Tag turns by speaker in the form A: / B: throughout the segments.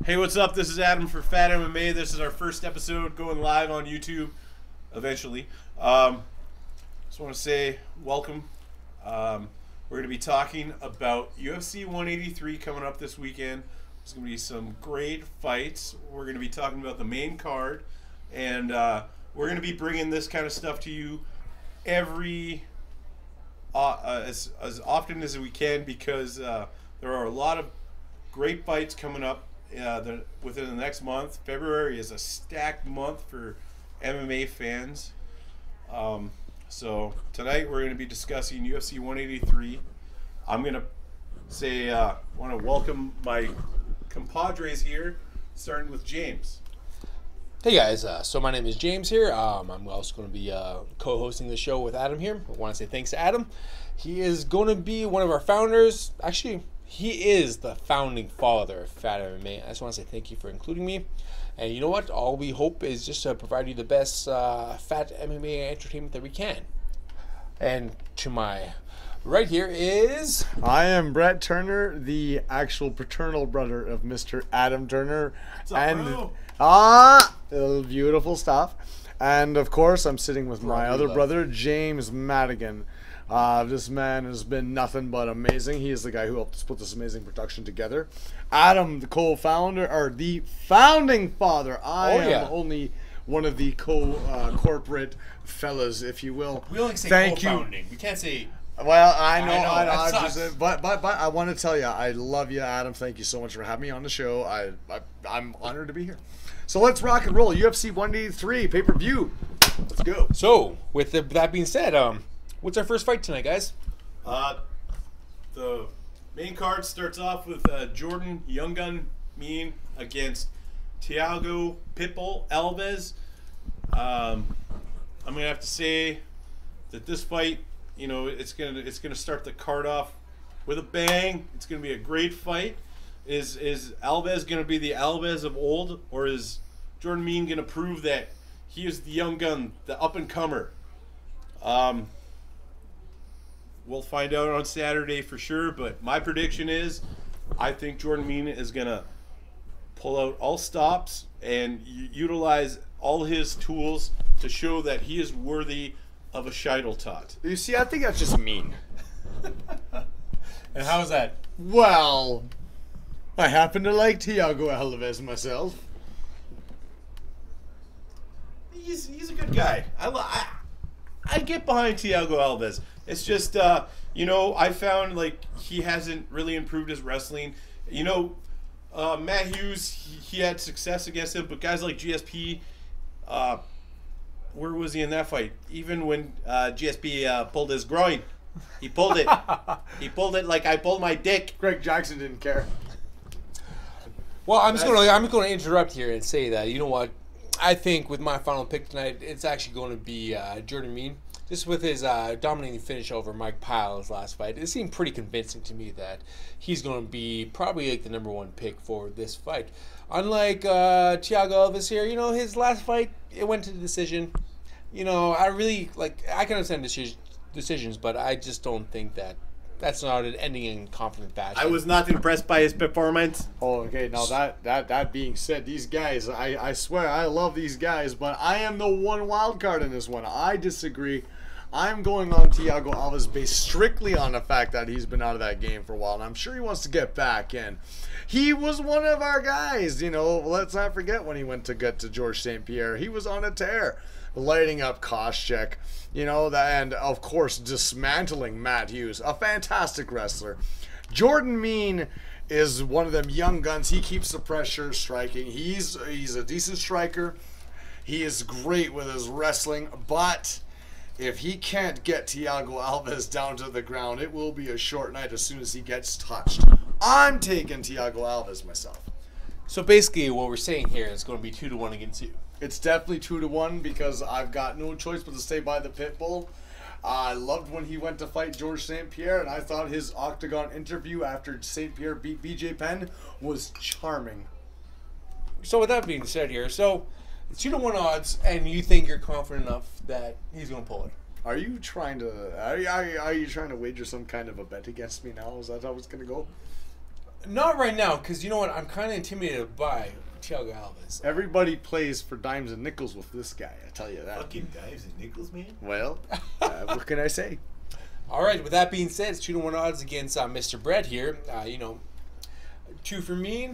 A: Hey, what's up? This is Adam for FATMMA. This is our first episode going live on YouTube eventually. Just want to say welcome. We're going to be talking about UFC 183 coming up this weekend. There's going to be some great fights. We're going to be talking about the main card, and we're going to be bringing this kind of stuff to you every as often as we can, because there are a lot of great fights coming up within the next month. February is a stacked month for MMA fans. So tonight we're going to be discussing UFC 183. I'm going to say, want to welcome my compadres here, starting with James.
B: Hey guys, so my name is James here. I'm also going to be co-hosting the show with Adam here. I want to say thanks to Adam. He is going to be one of our founders. Actually, he is the founding father of FATMMA. I just want to say thank you for including me. And you know what? All we hope is just to provide you the best FATMMA entertainment that we can. And to my right here is...
C: I am Brett Turner, the actual paternal brother of Mr. Adam Turner.
A: What's up,
C: bro? Beautiful stuff. And of course, I'm sitting with my other brother, James Madigan. This man has been nothing but amazing. He is the guy who helped us put this amazing production together. Adam, the co-founder, or the founding father. I am only one of the corporate fellas, if you will.
A: We only say co-founding. We can't say...
C: Well, I know. But I want to tell you, I love you, Adam. Thank you so much for having me on the show. I'm honored to be here. So let's rock and roll. UFC 183 pay-per-view. Let's go.
B: So, with that being said, what's our first fight tonight, guys?
A: The main card starts off with Jordan Young Gun Mean against Thiago Pitbull Alves. I'm gonna have to say that this fight, you know, it's gonna start the card off with a bang. It's gonna be a great fight. Is Alves gonna be the Alves of old, or is Jordan Mean gonna prove that he is the young gun, the up and comer? We'll find out on Saturday for sure, but my prediction is I think Jordan Mean is going to pull out all stops and utilize all his tools to show that he is worthy of a Scheidel tot.
C: You see, I think that's just mean.
B: And how is that?
C: Well, I happen to like Thiago Alves myself.
A: He's a good guy. I get behind Thiago Alves. It's just, you know, I found like he hasn't really improved his wrestling. You know, Matt Hughes, he had success against him, but guys like GSP, where was he in that fight? Even when GSP pulled his groin, he pulled it. He pulled it like I pulled my dick.
C: Greg Jackson didn't care.
B: Well, I'm just going to interrupt here and say that, you know what? I think with my final pick tonight, it's actually going to be Jordan Mean. Just with his dominating finish over Mike Pyle's last fight, it seemed pretty convincing to me that he's going to be probably like the #1 pick for this fight. Unlike Thiago Alves here, you know, his last fight, it went to the decision. You know, I can understand decisions, but I just don't think that's not an ending in confident fashion.
A: I was not impressed by his performance.
C: Oh, okay. Now that being said, these guys, I swear I love these guys, but I am the one wild card in this one. I disagree. I'm going on Thiago Alves based strictly on the fact that he's been out of that game for a while, and I'm sure he wants to get back in. He was one of our guys, you know. Let's not forget when he went to get to Georges St-Pierre. He was on a tear, lighting up Koscheck, you know, and of course dismantling Matt Hughes, a fantastic wrestler. Jordan Mean is one of them young guns. He keeps the pressure striking. He's a decent striker. He is great with his wrestling, but if he can't get Thiago Alves down to the ground, it will be a short night as soon as he gets touched. I'm taking Thiago Alves myself.
B: So basically what we're saying here is going to be 2-1 against you.
C: It's definitely 2-1 because I've got no choice but to stay by the pit bull. I loved when he went to fight Georges St-Pierre, and I thought his Octagon interview after St-Pierre beat BJ Penn was charming.
B: So with that being said here, so it's 2-1 odds, and you think you're confident enough that he's going to pull it.
C: Are you trying to wager some kind of a bet against me now? Is that how it's going to go?
B: Not right now, because you know what? I'm kind of intimidated by Thiago Alves.
C: Everybody plays for dimes and nickels with this guy. I tell you that.
A: Fucking dimes and nickels, man.
C: Well, what can I say?
B: All right. With that being said, it's 2-1 odds against Mr. Brett here. 2 for me,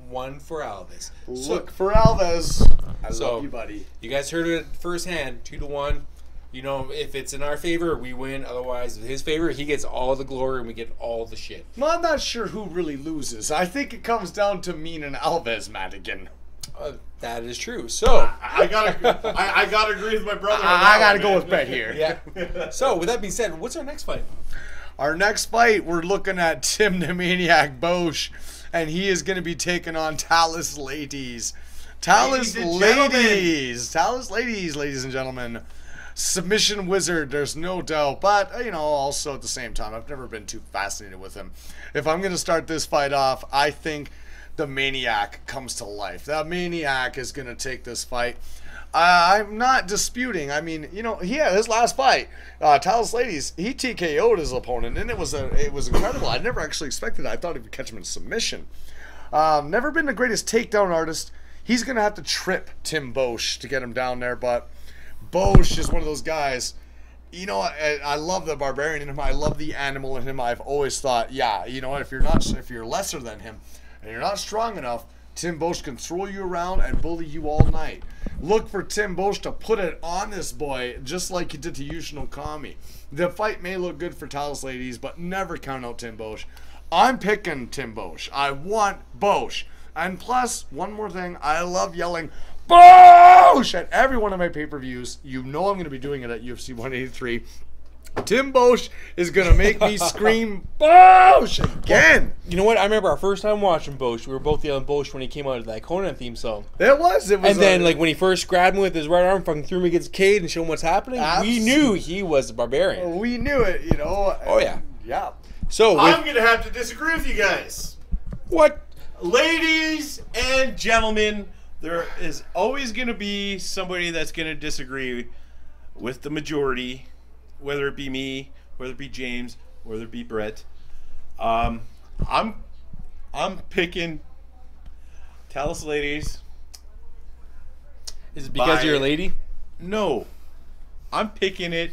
B: 1 for Alves.
C: Look for Alves. I love you, buddy.
B: You guys heard it firsthand. 2-1. If it's in our favor, we win. Otherwise, in his favor, he gets all the glory and we get all the shit.
C: Well, I'm not sure who really loses. I think it comes down to me and Alves, Madigan.
B: That is true. So
A: I gotta agree with my brother.
C: I gotta go with Bet here.
B: Yeah. So with that being said, what's our next fight?
C: Our next fight, we're looking at Tim the Maniac Bosch, and he is going to be taking on Talus Ladies. Talus Ladies, ladies and gentlemen. Submission wizard, there's no doubt. But, also at the same time, I've never been too fascinated with him. If I'm going to start this fight off, I think the Maniac comes to life. That Maniac is going to take this fight. I'm not disputing. I mean, he had his last fight, Talus Ladies, he TKO'd his opponent, and it was incredible. I never actually expected it. I thought he would catch him in submission. Never been the greatest takedown artist. He's going to have to trip Tim Bosch to get him down there, but Bosch is one of those guys. I love the barbarian in him. I love the animal in him. I've always thought, if you're lesser than him and you're not strong enough, Tim Bosch can throw you around and bully you all night. Look for Tim Bosch to put it on this boy, just like he did to Yushin Okami. The fight may look good for Talus Ladies, but never count out Tim Bosch. I'm picking Tim Bosch. I want Bosch. And plus, one more thing, I love yelling Bosch at every one of my pay-per-views. I'm going to be doing it at UFC 183. Tim Bosch is going to make me scream Bosch again.
B: You know what? I remember our first time watching Bosch. We were both yelling Bosch when he came out of that Conan theme song.
C: It was.
B: And then, when he first grabbed him with his right arm, fucking threw him against the cage and showed him what's happening, we knew he was the barbarian.
C: We knew it,
B: Oh, yeah.
C: Yeah.
B: So
A: I'm going to have to disagree with you guys.
B: What?
A: Ladies and gentlemen, there is always going to be somebody that's going to disagree with the majority, whether it be me, whether it be James, whether it be Brett. I'm picking Talus Ladies.
B: Is it because you're a lady?
A: No. I'm picking it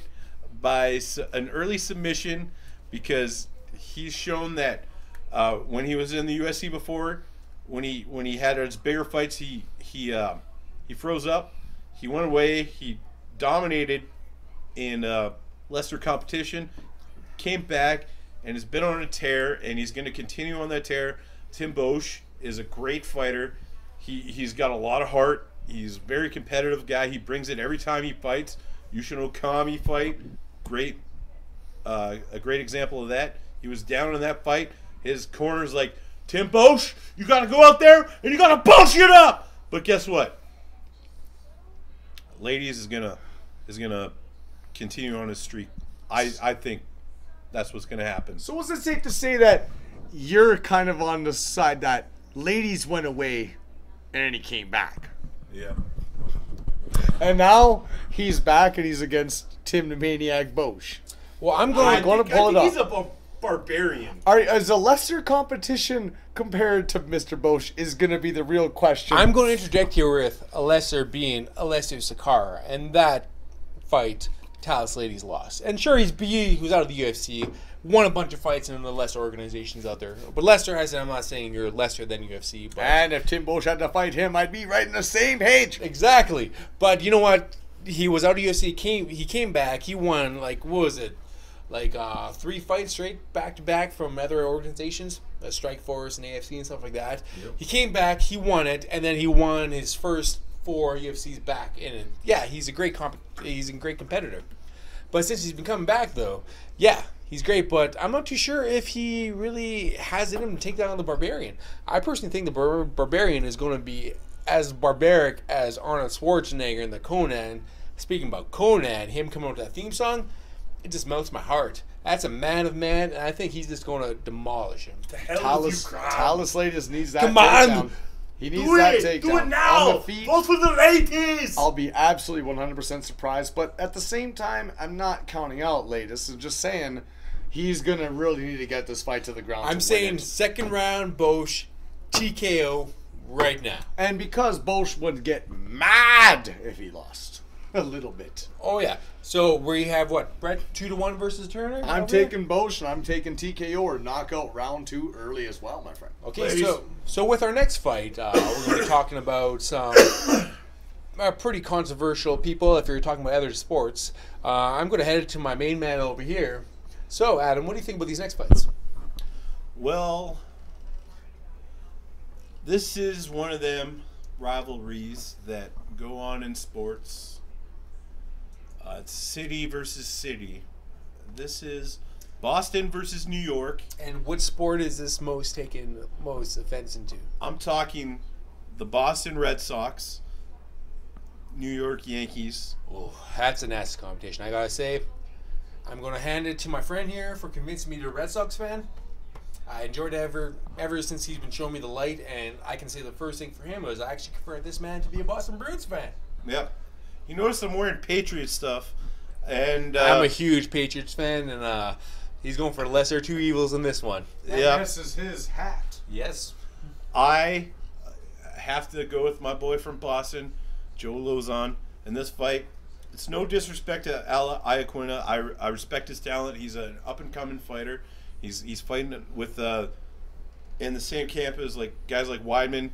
A: by an early submission because he's shown that when he was in the UFC before, when he had his bigger fights, he froze up. He went away. He dominated in lesser competition, came back, and has been on a tear, and he's going to continue on that tear. Tim Bosch is a great fighter. He's got a lot of heart. He's a very competitive guy. He brings it every time he fights. Yushin Okami fight, a great example of that. He was down in that fight. His corner's like, Tim Bosch, you got to go out there and you got to Bosch it up. But guess what? Ladies is gonna continue on his streak. I think that's what's gonna happen.
C: So is it safe to say that you're kind of on the side that Ladies went away and then he came back?
A: Yeah.
C: And now he's back and he's against Tim the Maniac Bosch.
B: Well, I'm going
C: to pull it up.
A: He's a barbarian.
C: As a lesser competition compared to Mr. Bosch is going to be the real question.
B: I'm going to interject here with a lesser being Alessio Sakara, and that fight, Talus Ladies lost. And sure, he was out of the UFC, won a bunch of fights in the lesser organizations out there. But Lester has said, I'm not saying you're lesser than UFC. But
C: and if Tim Bosch had to fight him, I'd be right in the same page.
B: Exactly. But you know what? He was out of UFC. He came back. He won, what was it? 3 fights straight back-to-back from other organizations, Strikeforce and AFC and stuff like that. Yep. He came back, he won it, and then he won his first 4 UFCs back in it. Yeah, he's a great competitor. But since he's been coming back, though, yeah, he's great. But I'm not too sure if he really has it in him to take down the Barbarian. I personally think the Barbarian is going to be as barbaric as Arnold Schwarzenegger in the Conan. Speaking about Conan, him coming out with that theme song, it just melts my heart. That's a man of man, and I think he's just going to demolish him.
A: The hell
C: Talus Ladies needs that
B: Come on!
C: Takedown. He needs that takedown.
A: Do it now!
C: On the feet.
A: Vote for the ladies!
C: I'll be absolutely 100% surprised, but at the same time, I'm not counting out Ladies. I'm just saying, he's going to really need to get this fight to the ground.
B: I'm saying second round, Bosch, TKO right now.
C: And because Bosch would get mad if he lost. A little bit.
B: Oh, yeah. So we have what, Brett? 2-1 versus Turner?
C: I'm taking Bosch and I'm taking TKO or knockout round 2 early as well, my friend.
B: Okay, so with our next fight, we're going to be talking about some pretty controversial people if you're talking about other sports. I'm going to head to my main man over here. So, Adam, what do you think about these next fights?
A: Well, this is one of them rivalries that go on in sports. It's city versus city. This is Boston versus New York.
B: And what sport is this most offense into?
A: I'm talking the Boston Red Sox, New York Yankees.
B: Oh, that's a nasty competition. I gotta say, I'm gonna hand it to my friend here for convincing me to be a Red Sox fan. I enjoyed it ever since he's been showing me the light, and I can say the first thing for him was I actually converted this man to be a Boston Bruins fan.
A: Yep. You notice I'm wearing Patriot stuff, and
B: I'm a huge Patriots fan, and he's going for the lesser two evils in this one.
A: Yeah,
C: this is his hat.
B: Yes.
A: I have to go with my boy from Boston, Joe Lozon, in this fight. It's no disrespect to Ala Iaquinta. I respect his talent. He's an up-and-coming fighter. He's fighting with in the same camp as guys like Weidman,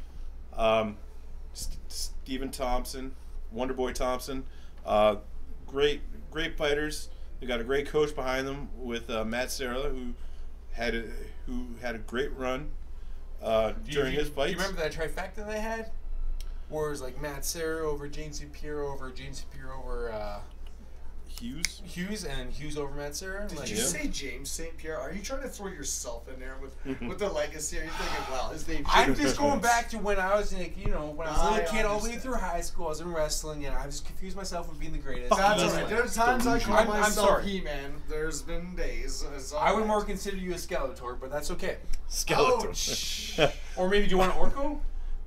A: Stephen Thompson, Wonderboy Thompson. Great fighters. They got a great coach behind them with Matt Serra, who had a great run during his fights.
B: Do you remember that trifecta they had? Where it was like Matt Serra over James St. Pierre over Hughes and Hughes over Matt Serra.
C: Did you say James St. Pierre? Are you trying to throw yourself in there with the legacy? Are you thinking, well, his name?
B: I'm just going back to when I was when I was a little kid, all the way through high school. I was in wrestling, and I just confused myself with being the greatest.
C: That's all right. There's times I call myself
B: sorry.
C: He-Man. There's been days.
B: I would more consider you a Skeletor, but that's okay.
A: Skeletor.
B: Or maybe do you want an Orko?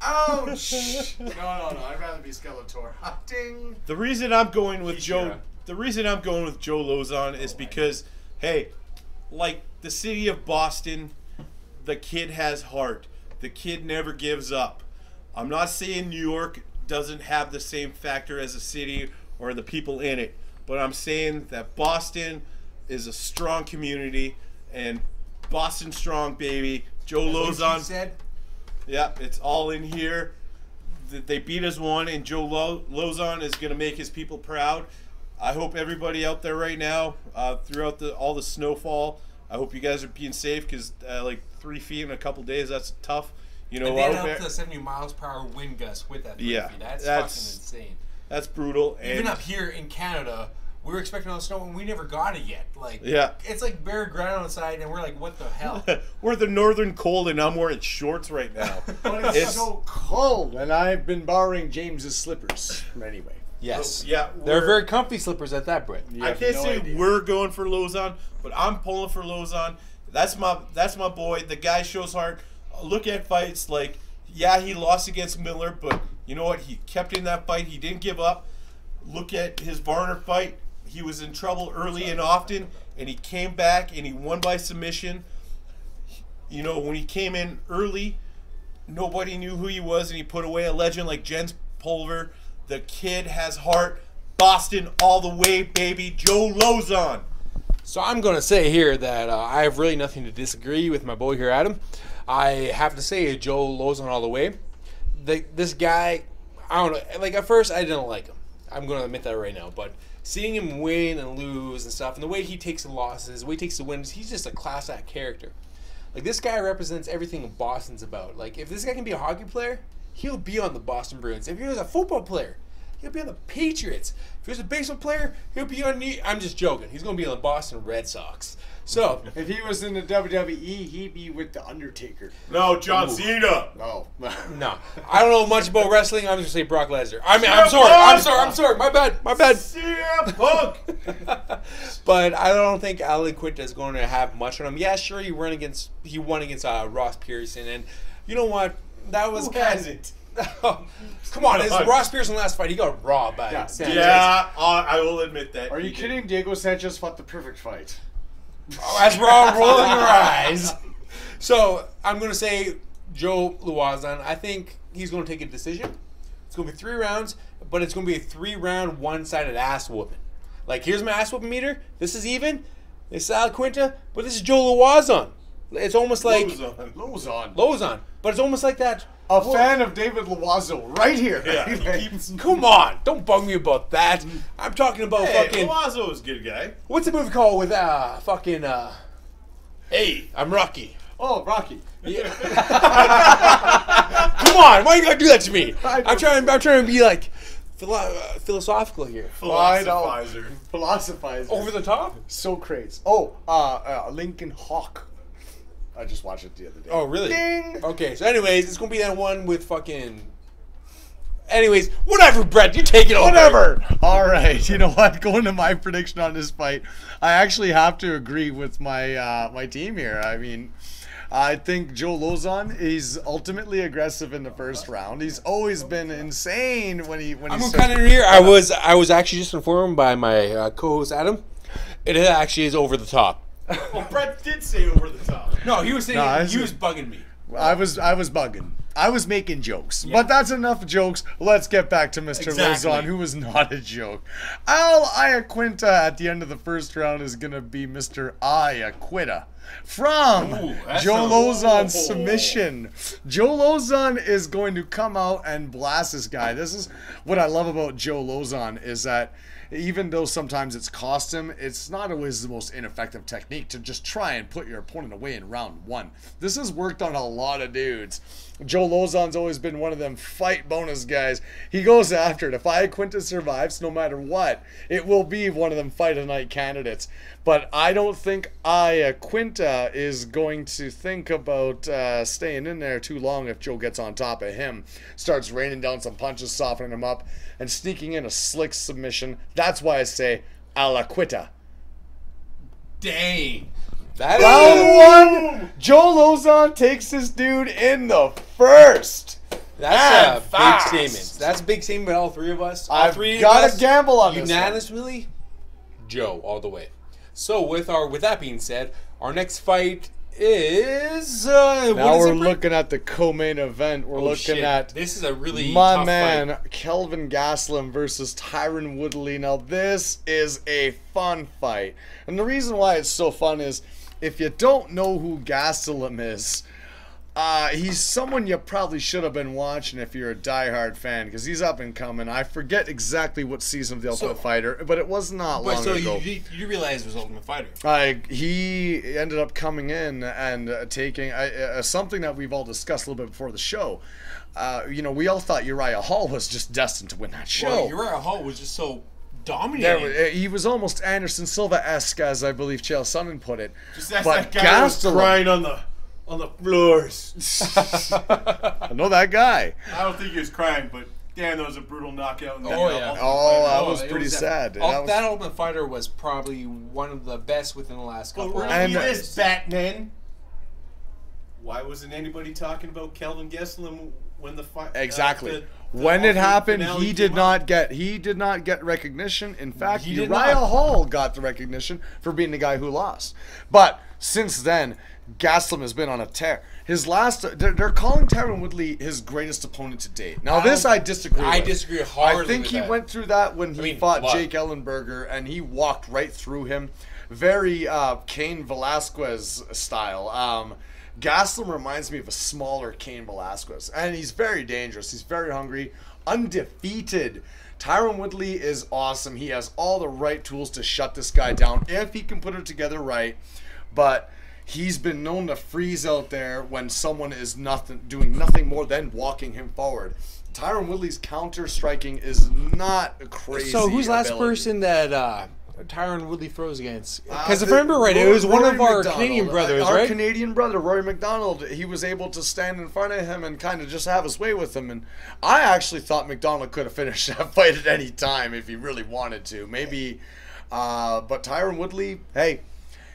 C: Ouch! No. I'd rather be Skeletor. Ding.
A: The reason I'm going with Joe Lozon is because, hey, like the city of Boston, the kid has heart. The kid never gives up. I'm not saying New York doesn't have the same factor as a city or the people in it, but I'm saying that Boston is a strong community, and Boston strong, baby. Joe Lozon
B: said.
A: Yeah, it's all in here. They beat us one, and Joe Lozon is going to make his people proud. I hope everybody out there right now, throughout all the snowfall, I hope you guys are being safe, because 3 feet in a couple days, that's tough. You know,
B: and then up to 70 miles per hour wind gusts with that 3 feet. That's fucking insane.
A: That's brutal.
B: Even up here in Canada, we were expecting all the snow, and we never got it yet. It's like bare ground outside, and we're like, what the hell?
A: We're the northern cold, and I'm wearing shorts right now.
C: But it's so cold, and I've been borrowing James's slippers. Anyway.
B: Yes.
A: Yeah,
B: they're very comfy slippers at that, Brett.
A: I can't say we're going for Lozon, but I'm pulling for Lozon. That's my boy. The guy shows heart. Look at fights he lost against Miller, but you know what? He kept in that fight. He didn't give up. Look at his Varner fight. He was in trouble early and often, and he came back and he won by submission. You know, when he came in early, nobody knew who he was, and he put away a legend like Jens Pulver. The kid has heart. Boston all the way, baby. Joe Lozon.
B: So I'm going to say here that I have really nothing to disagree with my boy here, Adam. I have to say Joe Lozon all the way. This guy, I don't know. At first, I didn't like him. I'm going to admit that right now. But seeing him win and lose and stuff, and the way he takes the losses, the way he takes the wins, he's just a class act character. This guy represents everything Boston's about. If this guy can be a hockey player, he'll be on the Boston Bruins. If he was a football player, he'll be on the Patriots. If he was a baseball player, he'll be on I'm just joking. He's going to be on the Boston Red Sox. So,
C: if he was in the WWE, he'd be with The Undertaker.
A: No, John Cena.
C: No.
B: No. I don't know much about wrestling. I'm just going to say Brock Lesnar. I'm sorry. My bad.
A: CM Punk.
B: But I don't think Ali Quinta is going to have much on him. Yeah, sure, he won against Ross Pearson, and you know what? That was come on, Ross Pearson last fight, he got robbed by Sanchez.
A: Yeah, I will admit that.
C: Are you kidding? Diego Sanchez fought the perfect fight.
B: As we're all rolling our eyes. So I'm going to say Joe Luazan. I think he's going to take a decision. It's going to be 3 rounds, but it's going to be a 3-round, one-sided ass whooping. Like, here's my ass whooping meter. This is even. This is Al Quinta, but this is Joe Luazan. It's almost like Lozon. But it's almost like that.
C: A fan of David Loazo right here.
A: Yeah.
B: Come on, don't bug me about that. I'm talking about fucking.
A: Loazo is a good guy.
B: What's the movie called with fucking? Hey, I'm Rocky.
C: Oh, Rocky.
B: Yeah. Come on, why you gotta do that to me? I'm trying to be like philosophical here.
C: Philosophizer.
B: Over the top.
C: So crazy. Oh, Lincoln Hawk. I just watched it the other day.
B: Oh, really?
C: Ding!
B: Okay, so anyways, it's gonna be that one with fucking. Anyways, whatever, Brett, you take it over.
C: Whatever. All right. You know what? Going to my prediction on this fight, I actually have to agree with my my team here. I mean, I think Joe Lozon is ultimately aggressive in the first round. He's always been insane when he.
B: I'm kind of here. I was actually just informed by my co-host Adam. It actually is over the top.
A: Well, Brett did say over the top.
B: No, he was saying he was bugging me.
C: I was bugging. I was making jokes. Yeah. But that's enough jokes. Let's get back to Mr. Lozon, who was not a joke. Al Iaquinta at the end of the first round is going to be Mr. Iaquinta from Joe Lozon's submission. Joe Lozon is going to come out and blast this guy. This is what I love about Joe Lozon is that even though sometimes it's cost him, it's not always the most ineffective technique to just try and put your opponent away in round 1. This has worked on a lot of dudes. Joe Lozon's always been one of them fight bonus guys. He goes after it. If Iaquinta survives, no matter what, it will be one of them fight of the night candidates. But I don't think Iaquinta is going to think about staying in there too long if Joe gets on top of him. Starts raining down some punches, softening him up, and sneaking in a slick submission. That's why I say Iaquinta.
B: Dang.
C: Round 1, Joe Lozon takes this dude in the first.
B: That's a big statement. That's a big statement by all 3 of us.
C: I've got to gamble on this.
B: Unanimously, Joe all the way. So with that being said, our next fight is
C: now we're looking at the co-main event. We're looking at
B: this is a really
C: tough fight. Kelvin Gastelum versus Tyron Woodley. Now this is a fun fight, and the reason why it's so fun is if you don't know who Gastelum is, he's someone you probably should have been watching if you're a diehard fan, because he's up and coming. I forget exactly what season of The Ultimate Fighter, but it was not long ago.
B: You realize it was Ultimate Fighter.
C: He ended up coming in and taking something that we've all discussed a little bit before the show. We all thought Uriah Hall was just destined to win that show.
B: Well, Uriah Hall was just so dominating.
C: He was almost Anderson Silva-esque, as I believe Chael Sonnen put it.
A: Just ask that guy was crying on the floors.
C: I know that guy.
A: I don't think he was crying, but damn, that was a brutal knockout.
C: That was pretty sad.
B: That Ultimate Fighter was probably one of the best within the last couple of
A: years. And this, Batman. Why wasn't anybody talking about Kelvin Gastelum when the fight?
C: Exactly. When it happened, he did not get recognition. In fact, Uriah Hall got the recognition for being the guy who lost. But since then, Gastelum has been on a tear. They're calling Tyron Woodley his greatest opponent to date. Now, this I disagree with.
B: I disagree hardly.
C: I think he went through that when he fought Jake Ellenberger, and he walked right through him. Very Cain Velasquez style. Gastelum reminds me of a smaller Cain Velasquez, and he's very dangerous. He's very hungry, undefeated. Tyron Woodley is awesome. He has all the right tools to shut this guy down if he can put it together right. But he's been known to freeze out there when someone is doing nothing more than walking him forward. Tyron Woodley's counter striking is not crazy.
B: So who's the last person that Tyron Woodley throws against? Because if I remember right, it was one of our Canadian brothers, right?
C: Our Canadian brother, Rory McDonald. He was able to stand in front of him and kind of just have his way with him. And I actually thought McDonald could have finished that fight at any time if he really wanted to. Maybe, but Tyron Woodley, hey,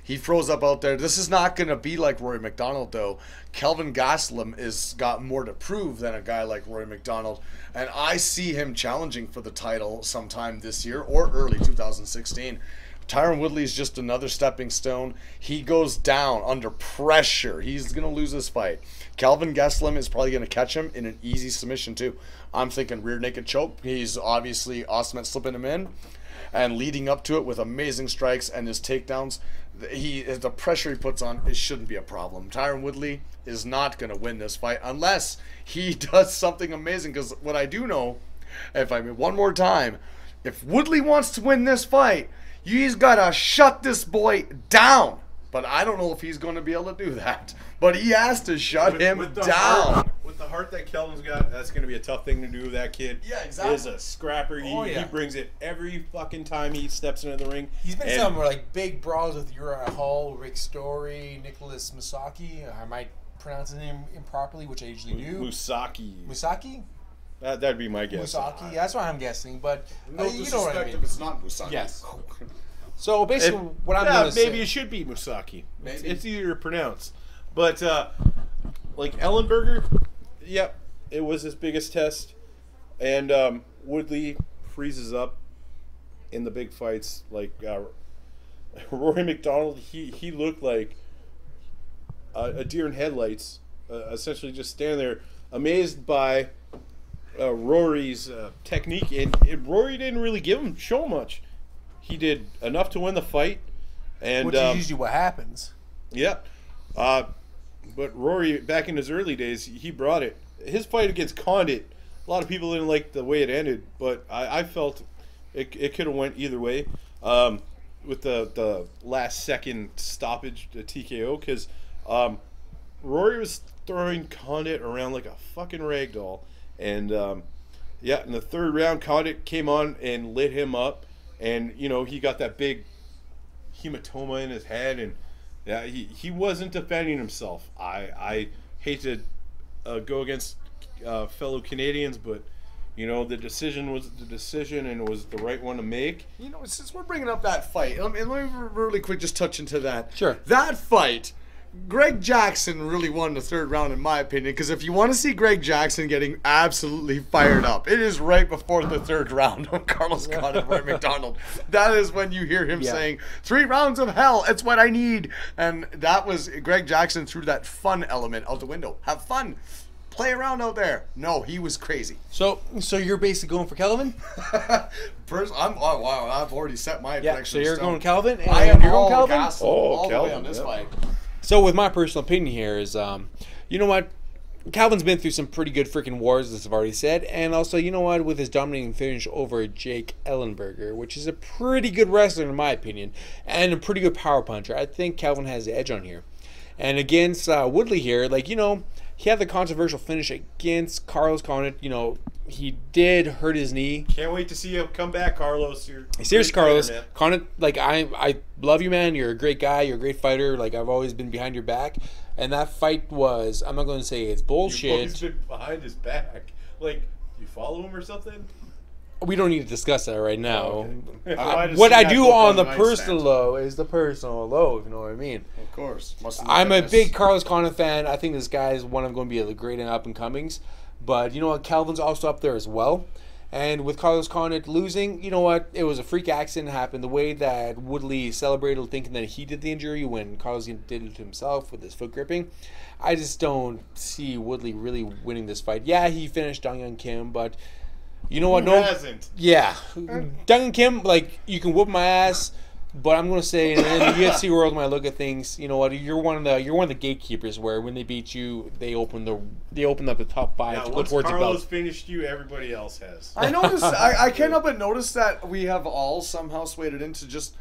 C: he throws up out there. This is not going to be like Rory McDonald, though. Kelvin Gastelum is got more to prove than a guy like Rory McDonald. And I see him challenging for the title sometime this year or early 2016. Tyron Woodley is just another stepping stone. He goes down under pressure. He's going to lose this fight. Kelvin Gastelum is probably going to catch him in an easy submission too. I'm thinking rear naked choke. He's obviously awesome at slipping him in and leading up to it with amazing strikes and his takedowns. The pressure he puts on, it shouldn't be a problem. Tyron Woodley is not going to win this fight unless he does something amazing. Because what I do know, if I mean one more time, if Woodley wants to win this fight, he's got to shut this boy down. But I don't know if he's going to be able to do that. But he has to shut him down.
A: With the heart that Kelvin's got, that's going to be a tough thing to do. That kid is a scrapper. He brings it every fucking time he steps into the ring.
B: He's been some like big brawls with Uriah Hall, Rick Story, Nicholas Musaki. I might pronounce his name improperly, which I usually do. Musaki?
A: That'd be my guess.
B: Musaki. That's what I'm guessing. But
C: no
B: you know what I mean.
C: If it's not Musaki.
B: Yes. So basically, what I'm going to say,
A: maybe it should be Musaki. Maybe it's easier to pronounce. But like Ellenberger, yep, it was his biggest test, and Woodley freezes up in the big fights. Like Rory McDonald, he looked like a deer in headlights, essentially just standing there, amazed by Rory's technique, and Rory didn't really show much. He did enough to win the fight, and
B: which is usually what happens.
A: Yeah, but Rory, back in his early days, he brought it. His fight against Condit, a lot of people didn't like the way it ended, but I felt it could have went either way with the last second stoppage, the TKO, because Rory was throwing Condit around like a fucking ragdoll, and in the third round, Condit came on and lit him up. And, you know, he got that big hematoma in his head, and he wasn't defending himself. I hate to go against fellow Canadians, but, you know, the decision was the decision, and it was the right one to make.
C: You know, since we're bringing up that fight, let me really quick just touch into that.
B: Sure.
C: That fight, Greg Jackson really won the third round, in my opinion, because if you want to see Greg Jackson getting absolutely fired up, it is right before the third round when Carlos Condit and Roy McDonald. That is when you hear him saying, 3 rounds of hell, it's what I need. And that was Greg Jackson threw that fun element out the window. Have fun. Play around out there. No, he was crazy.
B: So you're basically going for Kelvin?
C: First, I've already set my prediction.
B: So you're going Kelvin, and
C: I am
B: you're going Kelvin?
C: all the way on this fight.
B: So with my personal opinion here is, you know what? Calvin's been through some pretty good freaking wars, as I've already said. And also, you know what? With his dominating finish over Jake Ellenberger, which is a pretty good wrestler in my opinion, and a pretty good power puncher, I think Calvin has the edge on here. And against Woodley here, like, you know, he had the controversial finish against Carlos Condit. You know, he did hurt his knee.
A: Can't wait to see you come back, Carlos.
B: Seriously, Carlos. Condit, like, I love you, man. You're a great guy. You're a great fighter. Like, I've always been behind your back. And that fight was, I'm not going to say it's bullshit.
A: You've always been behind his back. Like, you follow him or something?
B: We don't need to discuss that right now.
A: Oh,
C: okay.
B: What I do on the personal low is the personal low, if you know what I mean.
C: Of course.
B: I'm a big Carlos Condit fan. I think this guy is one of going to be a great and up-and-comings. But you know what? Calvin's also up there as well. And with Carlos Condit losing, you know what? It was a freak accident happened. The way that Woodley celebrated thinking that he did the injury when Carlos did it to himself with his foot gripping. I just don't see Woodley really winning this fight. Yeah, he finished Dong Hyun Kim, but you know what?
A: Who hasn't?
B: Yeah. Dong Hyun Kim, like, you can whoop my ass. But I'm going to say, in the UFC world, when I look at things, you know what? You're one of the gatekeepers where when they beat you, they open up the top 5 to go towards the belt.
A: Once Carlos finished you, everybody else has.
C: I noticed. I can't help but notice that we have all somehow swayed it into just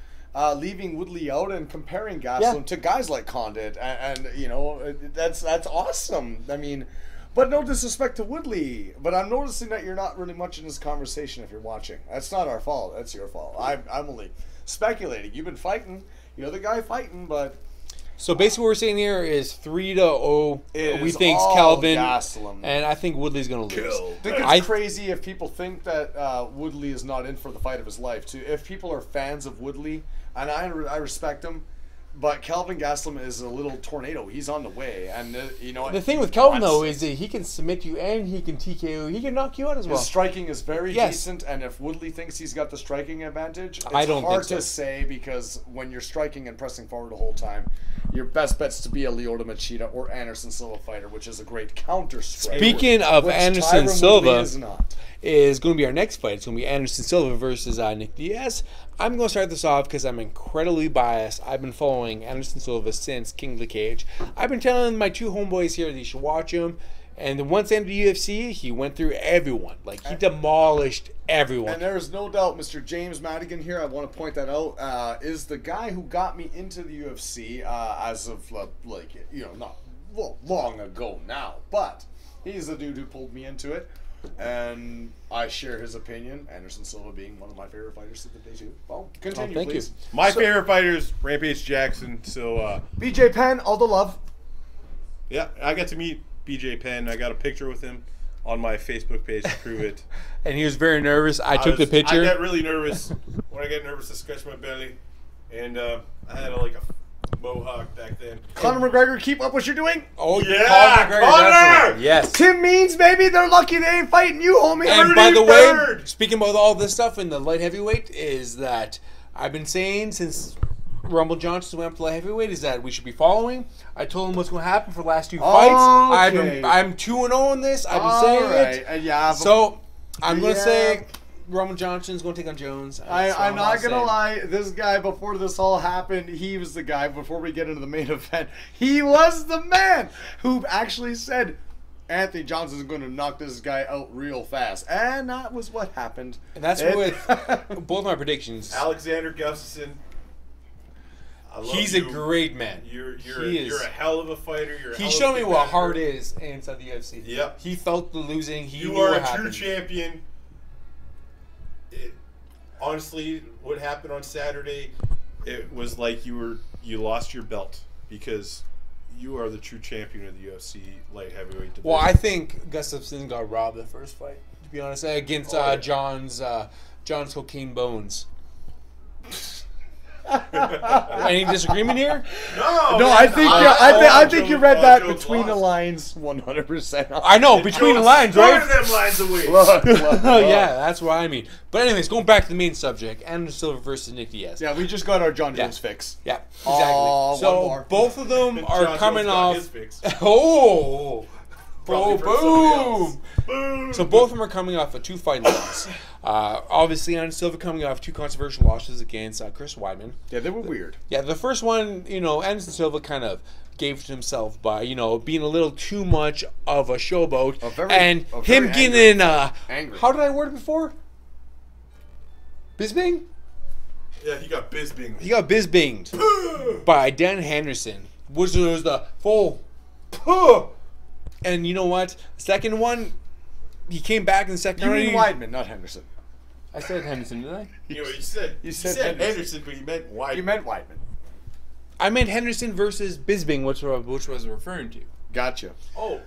C: leaving Woodley out and comparing Gastelum to guys like Condit, and you know that's awesome. I mean. But no disrespect to Woodley, but I'm noticing that you're not really much in this conversation if you're watching. That's not our fault. That's your fault. I'm only speculating. You've been fighting. You're the guy fighting, but...
B: So basically what we're saying here is 3-0. We think Calvin,
C: Gastelum.
B: And I think Woodley's going to lose.
C: I think it's crazy if people think that Woodley is not in for the fight of his life. Too. If people are fans of Woodley, and I respect him, But Kelvin Gastelum is a little tornado. He's on the way, and you know
B: The thing with Kelvin though is that he can submit you and he can TKO. He can knock you out as well.
C: His striking is very decent, and if Woodley thinks he's got the striking advantage, it's
B: I don't
C: hard
B: think so.
C: to say because when you're striking and pressing forward the whole time, your best bet's to be a Lyoto Machida or Anderson Silva fighter, which is a great counter strike.
B: Speaking of
C: which
B: Anderson
C: Tyron
B: Silva,
C: Woodley is not.
B: is going to be our next fight. It's going to be Anderson Silva versus Nick Diaz. I'm going to start this off because I'm incredibly biased. I've been following Anderson Silva since King of the Cage. I've been telling my two homeboys here that you should watch him. And then once he entered the UFC, he went through everyone. Like, he demolished everyone.
C: And there is no doubt Mr. James Madigan here, I want to point that out, is the guy who got me into the UFC as of, like, you know, not long ago now. But he's the dude who pulled me into it. And I share his opinion. Anderson Silva being one of my favorite fighters of the day too. Well, continue,
B: thank
C: please.
B: you.
A: My favorite fighter is Rampage Jackson. So,
C: BJ Penn, all the love.
A: yeah, I got to meet BJ Penn. I got a picture with him on my Facebook page to prove it.
B: And he was very nervous. I took the picture.
A: I get really nervous. When I get nervous, I scratch my belly. And I had like a mohawk back then.
C: Conor McGregor, keep up what you're doing.
B: Oh,
A: Yeah,
B: Conor!
A: Conor!
B: Yes.
C: Tim Means, baby, they're lucky they ain't fighting you, homie.
B: And by the
A: Bird.
B: way, speaking about all this stuff in the light heavyweight, is that I've been saying since Rumble Johnson went up to light heavyweight is that we should be following. I told him what's going to happen for the last two fights.
C: Okay.
B: I'm 2-0 in this. I've been saying it.
C: Yeah,
B: So I'm going to
C: Yeah.
B: say Rumble Johnson's going to take on Jones.
C: I'm not going to lie. This guy, before this all happened, he was the guy, before we get into the main event, he was the man who actually said, Anthony Johnson's going to knock this guy out real fast. And that was what happened.
B: And that's with both my predictions.
A: Alexander Gustafsson. I love
B: He's
A: you.
B: a great man.
A: You're a
B: He
A: hell of a fighter. You're a
B: He
A: hell
B: showed
A: of a
B: me what
A: competitor.
B: hard is inside the UFC.
A: Yep.
B: He felt the losing. He
A: You
B: knew
A: are
B: what
A: a true
B: happened.
A: champion. Honestly, what happened on Saturday, it was like you lost your belt because you are the true champion of the UFC light heavyweight division.
B: Well, I think Gustafsson got robbed the first fight. To be honest, against
A: Oh, yeah.
B: John's cocaine bones. Any disagreement here?
A: No,
C: No,
A: man,
C: I think you read that
A: Jones
C: between the
A: lost.
C: lines 100%.
B: I know, between the
A: Jones
B: lines,
A: started
B: right?
A: them lines away.
B: Oh yeah, that's what I mean. But anyways, going back to the main subject, Anderson Silva versus Nick Diaz.
C: Yeah, we just got our John Jones fix.
B: Yeah, exactly.
C: Oh, one
B: so
C: more.
B: both of them are
A: John
B: coming
A: Jones got
B: off.
A: his fix.
B: Oh,
A: Probably for somebody else.
B: boom!
A: Boom.
B: So both of them are coming off a 2-fight loss. Obviously, Anderson Silva coming off 2 controversial losses against Chris Weidman.
C: Yeah, they were weird.
B: Yeah, the first one, Anderson Silva kind of gave to himself by, being a little too much of a showboat. And him getting
C: angry.
B: How did I word it before? Bisbing?
A: Yeah, he got Bisbing.
B: He got Bisbinged by Dan Henderson, which was the full. And you know what? The second one, he came back in the second
C: You
B: round.
C: mean Weidman, not Henderson.
B: I said Henderson, didn't I?
A: You said
C: Henderson.
A: Henderson, but you meant White.
C: You meant Weidman.
B: I meant Henderson versus Bisbing, which was referring to.
C: Gotcha.
A: Oh,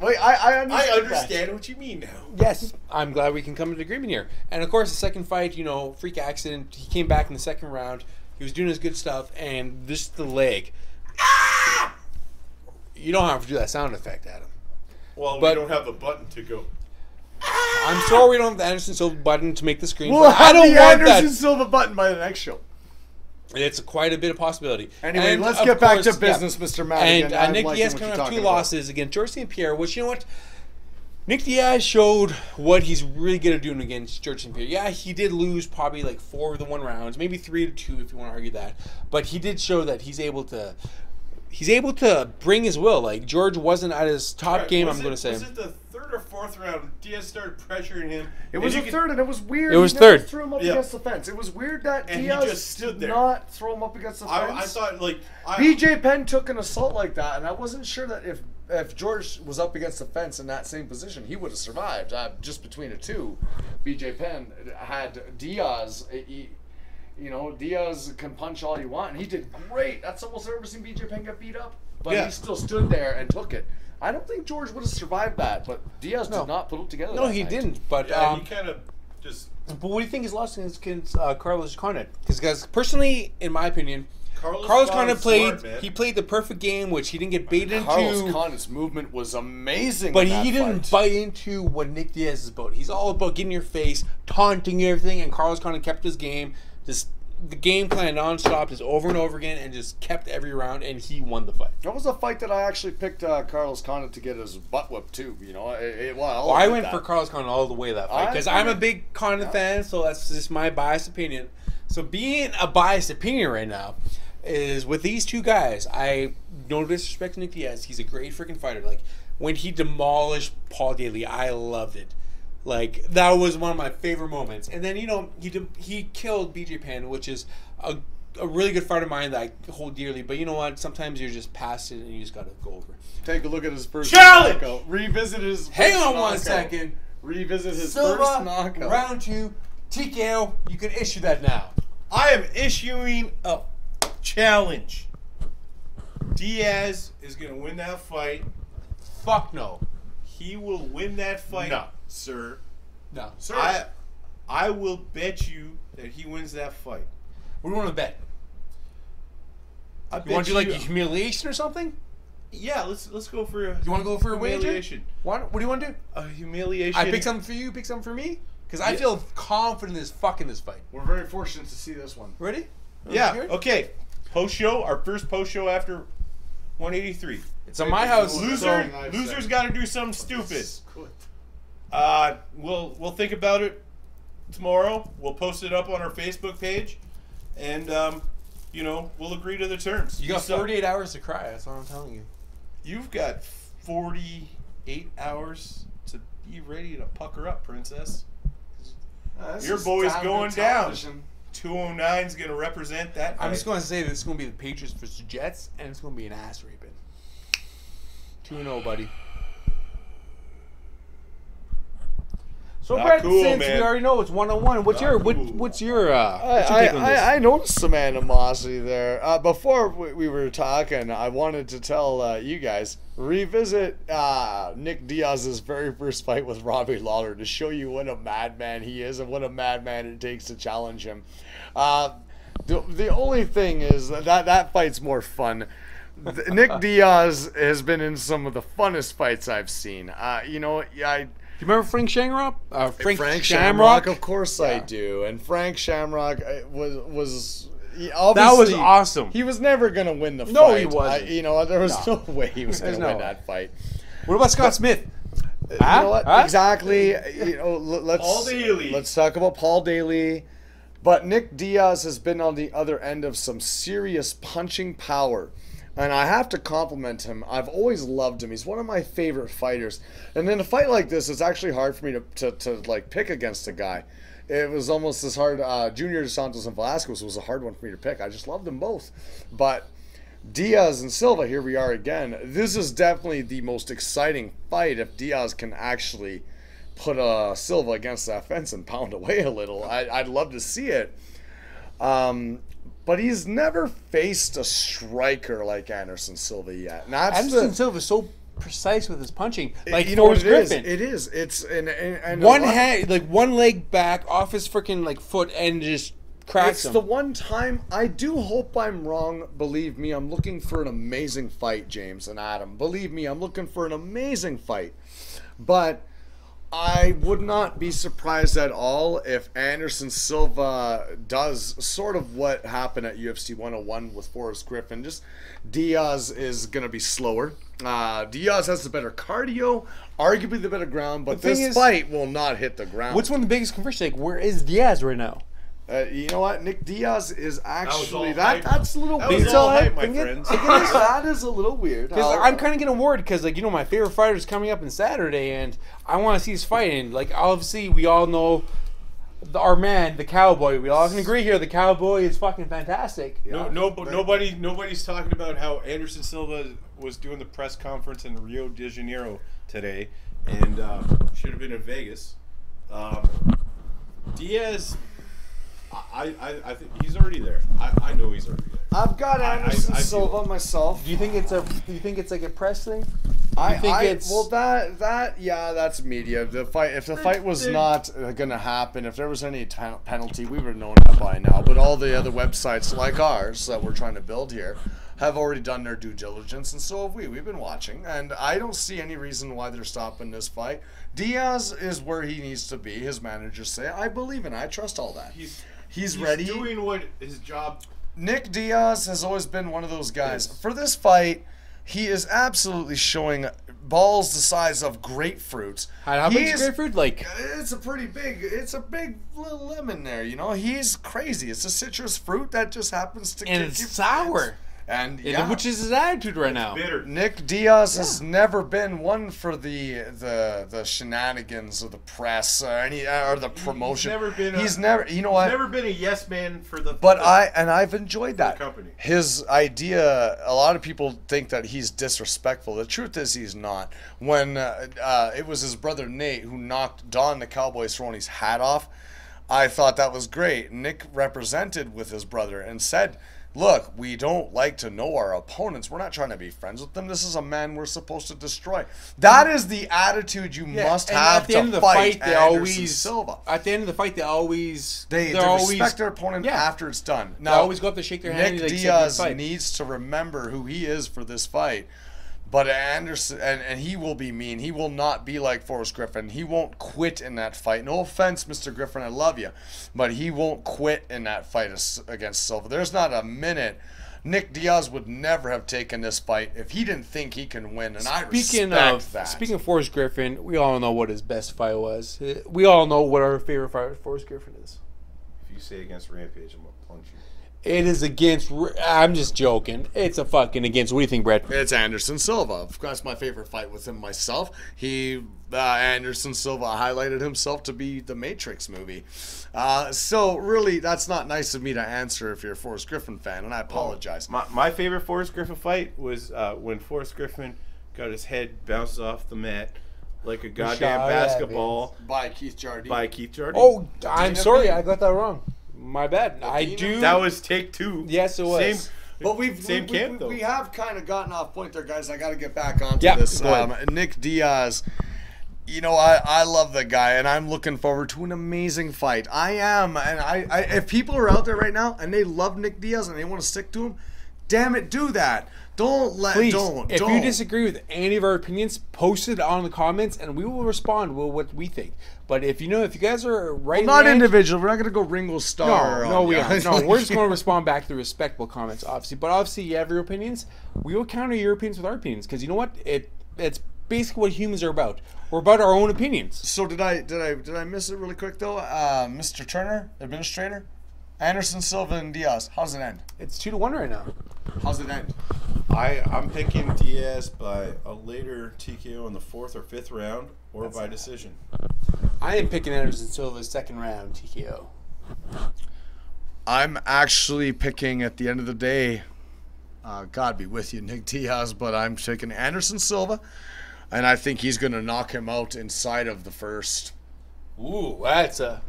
C: Wait, I understand.
A: I understand what you mean now.
B: Yes, I'm glad we can come to an agreement here. And of course, the second fight, freak accident. He came back in the second round. He was doing his good stuff, and just the leg. Ah! You don't have to do that sound effect, Adam.
A: Well,
B: But-
A: we don't have the button to go.
B: I'm sorry we don't have the Anderson Silva button to make the screen.
C: We'll
B: but I
C: have
B: don't
C: the
B: want
C: Anderson
B: that.
C: Silva button by the next show.
B: It's quite a bit of possibility.
C: Anyway,
B: And
C: let's
B: of
C: get back
B: course,
C: to business, Mr. Madigan.
B: And
C: I'm
B: Nick
C: liking
B: Diaz
C: what
B: coming
C: you're
B: off 2
C: talking about.
B: losses against George St. Pierre, which, you know what? Nick Diaz showed what he's really good at doing against George St. Pierre. Yeah, he did lose probably like 4 of the 1 rounds, maybe 3 to 2 if you want to argue that. But he did show that he's able to bring his will. Like, George wasn't at his top
A: Right,
B: game,
A: was
B: I'm going
A: it-
B: to say.
A: Was it the 3rd or 4th round? Diaz started pressuring him.
C: It was
A: and
C: a
A: you
C: third, and it was weird.
B: It was
C: He never
B: third.
C: threw him up
A: Yeah.
C: against the fence. It was weird that
A: And he
C: Diaz
A: just stood
C: did
A: there.
C: not throw him up against the fence.
A: I thought like
C: BJ Penn took an assault like that, and I wasn't sure that if George was up against the fence in that same position, he would have survived. Just between the two, BJ Penn had Diaz. Diaz can punch all you want, and he did great. That's almost ever seen BJ Penn get beat up, but
A: Yeah.
C: he still stood there and took it. I don't think George would have survived that, but Diaz
B: No.
C: did not put it together.
B: No,
C: that
B: he
C: night.
B: didn't. But
A: yeah, he kind of just
B: But what do you think he's lost against Carlos Condit? Because personally, in my opinion, Carlos Condit
A: smart,
B: played.
A: man.
B: He played the perfect game, which he didn't get baited into.
C: Carlos Condit's movement was amazing.
B: But
C: in that
B: he didn't
C: fight.
B: bite into what Nick Diaz is about. He's all about getting in your face, taunting you, everything, and Carlos Condit kept his game. Just the game plan nonstop, just over and over again, and just kept every round, and he won the fight.
C: That was a fight that I actually picked Carlos Condit to get his butt whipped too. You know,
B: Well, I went for Carlos Condit all the way that fight because I'm a big Condit fan, so that's just my biased opinion. So being a biased opinion right now is with these two guys. I no disrespect to Nick Diaz, he's a great freaking fighter. Like when he demolished Paul Daly, I loved it. Like that was one of my favorite moments. And then he killed BJ Penn, which is a really good fighter of mine that I hold dearly. But you know what? Sometimes you're just past it and you just gotta go over it.
C: Take a look at his first
A: challenge.
C: knockout. Revisit his.
B: Hang
C: first
B: on one
C: knockout.
B: second.
C: Revisit his
B: Silva,
C: first knockout.
B: round 2, TKO. You can issue that now.
A: I am issuing a challenge. Diaz is going to win that fight.
B: Fuck no.
A: He will win that fight,
B: No.
A: sir.
B: No.
C: Sir.
A: I will bet you that he wins that fight.
B: What do you want to bet?
A: I
B: You want to do like a humiliation or something?
A: Yeah, let's go for a.
B: You want to go for a wager?
A: humiliation?
B: What do you want to do?
A: A humiliation.
B: I pick something for you, you pick something for me? Because I feel confident as fuck in this fight.
C: We're very fortunate to see this one.
B: Ready?
A: Yeah.
B: Good?
A: Okay. Post show. Our first post show after 183.
B: It's on my house.
A: Loser's got to do something stupid. We'll think about it tomorrow. We'll post it up on our Facebook page, and we'll agree to the terms.
B: You got 48 hours to cry. That's all I'm telling you.
A: You've got 48 hours to be ready to pucker up, princess. Your boy's going down. 209's going to represent that.
B: I'm just going to say this is going to be the Patriots versus Jets, and it's going to be an ass raping. 2-0, buddy. So,
A: Not
B: Brett,
A: cool,
B: since
A: man.
B: we already know it's 1-on-1, what's your take on this?
C: I noticed some animosity there. Before we were talking, I wanted to tell you guys, revisit Nick Diaz's very first fight with Robbie Lawler to show you what a madman he is and what a madman it takes to challenge him. The only thing is that fight's more fun. Nick Diaz has been in some of the funnest fights I've seen.
B: You remember Frank Shamrock?
C: Frank Shamrock, of course I do. And Frank Shamrock was obviously,
B: that was awesome.
C: He was never gonna win the fight.
B: No, he wasn't.
C: There was no way he was gonna
B: no
C: win
B: way.
C: that fight.
B: What about Scott Smith?
C: You know what?
B: Huh?
C: Exactly.
A: Paul Daly.
C: Let's talk about Paul Daly. But Nick Diaz has been on the other end of some serious punching power. And I have to compliment him. I've always loved him. He's one of my favorite fighters. And in a fight like this, it's actually hard for me to like pick against a guy. It was almost as hard. Junior Dos Santos and Velasquez was a hard one for me to pick. I just loved them both. But Diaz and Silva, here we are again. This is definitely the most exciting fight if Diaz can actually put Silva against that fence and pound away a little. I'd love to see it. But he's never faced a striker like Anderson Silva yet. And
B: Anderson Silva is so precise with his punching. Like
C: you know what
B: Forrest
C: it is?
B: Griffin.
C: It is. It's and
B: One hand, like one leg back off his freaking like foot and just cracks
C: It's
B: him.
C: the one time. I do hope I'm wrong. Believe me, I'm looking for an amazing fight, James and Adam. Believe me, I'm looking for an amazing fight. But I would not be surprised at all if Anderson Silva does sort of what happened at UFC 101 with Forrest Griffin. Just Diaz is going to be slower. Diaz has the better cardio, arguably the better ground, but
B: The thing
C: this
B: is-
C: fight will not hit the ground.
B: What's one of the biggest conversations? Like, where is Diaz right now?
C: You know what? Nick Diaz is actually
A: all hype.
C: that's a little
A: That
C: weird.
A: was all hype, my friends.
C: That is a little weird.
B: Because I'm kind of getting worried because, like, my favorite fighter is coming up on Saturday, and I want to see his fight. And, like, obviously, we all know our man, the Cowboy. We all can agree here the Cowboy is fucking fantastic.
A: Nobody's talking about how Anderson Silva was doing the press conference in Rio de Janeiro today, and should have been in Vegas. Diaz, I think he's already there. I know he's already there.
C: I've got Anderson
A: I feel
C: Silva myself.
B: Do you think it's like a press thing?
C: That's media. The fight, if the fight was not gonna happen, if there was any penalty, we would have known that by now. But all the other websites like ours that we're trying to build here have already done their due diligence, and so have we. We've been watching, and I don't see any reason why they're stopping this fight. Diaz is where he needs to be. His managers say, I believe in it. I trust all that. He's ready.
A: He's doing what his job.
C: Nick Diaz has always been one of those guys. For this fight, he is absolutely showing balls the size of grapefruits.
B: How big is grapefruit? Like,
C: it's a big little lemon there, you know. He's crazy. It's a citrus fruit that just happens to
B: and
C: kick
B: it's
C: you
B: sour.
C: And
B: which is his attitude right now.
A: Bitter.
C: Nick Diaz has never been one for the shenanigans of the press or the promotion.
A: He's never been a yes man for the.
C: But I've enjoyed that.
A: Company.
C: His idea. A lot of people think that he's disrespectful. The truth is he's not. When it was his brother Nate who knocked Don the Cowboy Cerrone's hat off, I thought that was great. Nick represented with his brother and said, look, we don't like to know our opponents. We're not trying to be friends with them. This is a man we're supposed to destroy. That is the attitude you must have to fight Anderson Silva.
B: At the end of the fight, they
C: respect their opponent after it's done.
B: Now, they always go up to shake their hand.
C: Nick Diaz needs to remember who he is for this fight. But Anderson, and he will be mean. He will not be like Forrest Griffin. He won't quit in that fight. No offense, Mr. Griffin, I love you. But he won't quit in that fight against Silva. There's not a minute. Nick Diaz would never have taken this fight if he didn't think he can win, and I respect that.
B: Speaking of Forrest Griffin, we all know what his best fight was. We all know what our favorite fight with Forrest Griffin is.
A: If you say against Rampage, I'm going to punch you.
B: It is against. I'm just joking. It's a fucking against. What do you think, Brett?
C: It's Anderson Silva. That's my favorite fight with him myself. Anderson Silva highlighted himself to be the Matrix movie. So really, that's not nice of me to answer if you're a Forrest Griffin fan, and I apologize.
A: My favorite Forrest Griffin fight was when Forrest Griffin got his head bounced off the mat like a goddamn basketball
C: by Keith Jardine.
B: Oh, I'm sorry, I got that wrong. My bad.
A: That was take two.
B: Yes, it was.
C: But we have kind of gotten off point there, guys. I got to get back onto this. Nick Diaz, you know, I love the guy, and I'm looking forward to an amazing fight. I am, and I if people are out there right now and they love Nick Diaz and they want to stick to him, damn it, do that. Please,
B: if you disagree with any of our opinions, post it on the comments, and we will respond with what we think. But if you guys are right,
C: not individual. We're not gonna go Ringo Starr.
B: No, we aren't. No, we're just gonna respond back to respectful comments, obviously. But obviously, you have your opinions. We will counter your opinions with our opinions, because you know what? It's basically what humans are about. We're about our own opinions.
C: So did I miss it really quick though? Mr. Turner, administrator, Anderson Silva and Diaz. How's it end?
B: It's 2-1 right now.
C: How's it end?
A: I'm picking Diaz by a later TKO in the 4th or 5th round, or by decision.
B: I am picking Anderson Silva's 2nd round TKO.
C: I'm actually picking at the end of the day. God be with you, Nick Diaz, but I'm picking Anderson Silva, and I think he's going to knock him out inside of the 1st.
B: Ooh, that's a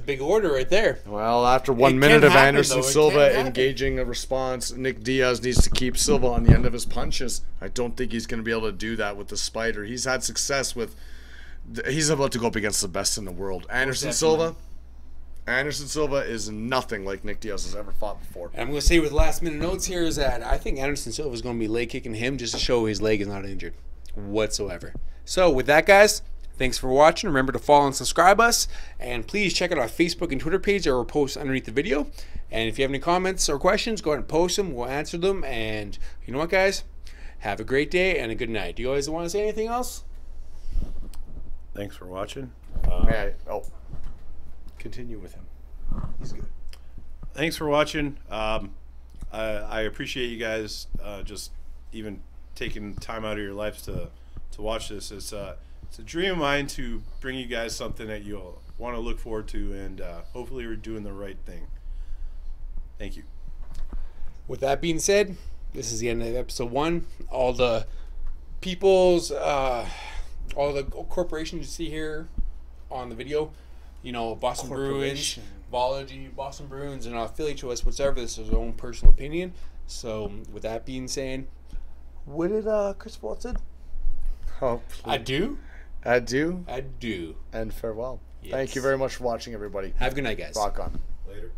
B: big order right there.
C: Well, after 1 minute of Anderson Silva engaging a response, Nick Diaz needs to keep Silva on the end of his punches. I don't think he's going to be able to do that with the Spider. He's had success with. He's about to go up against the best in the world. Anderson Silva is nothing like Nick Diaz has ever fought before.
B: And I'm going to say with last minute notes here is that I think Anderson Silva is going to be leg kicking him just to show his leg is not injured whatsoever. So with that, guys. Thanks for watching. Remember to follow and subscribe us. And please check out our Facebook and Twitter page that will post underneath the video. And if you have any comments or questions, go ahead and post them. We'll answer them. And you know what, guys? Have a great day and a good night. Do you guys want to say anything else?
A: Thanks for watching.
C: Continue with him. He's good.
A: Thanks for watching. I appreciate you guys just even taking time out of your lives to watch this. It's a dream of mine to bring you guys something that you'll want to look forward to, and hopefully we're doing the right thing. Thank you.
B: With that being said, this is the end of episode 1. All the people's, all the corporations you see here on the video, you know, Boston Bruins, Vology, Boston Bruins, and affiliate to us whatsoever. This is our own personal opinion. So with that being said, what did Chris Walt said?
C: Oh,
B: Adieu.
C: Adieu
B: Adieu.
C: and farewell.
B: Yes.
C: Thank you very much for watching, everybody.
B: Have a good night, guys.
C: Rock on.
A: Later.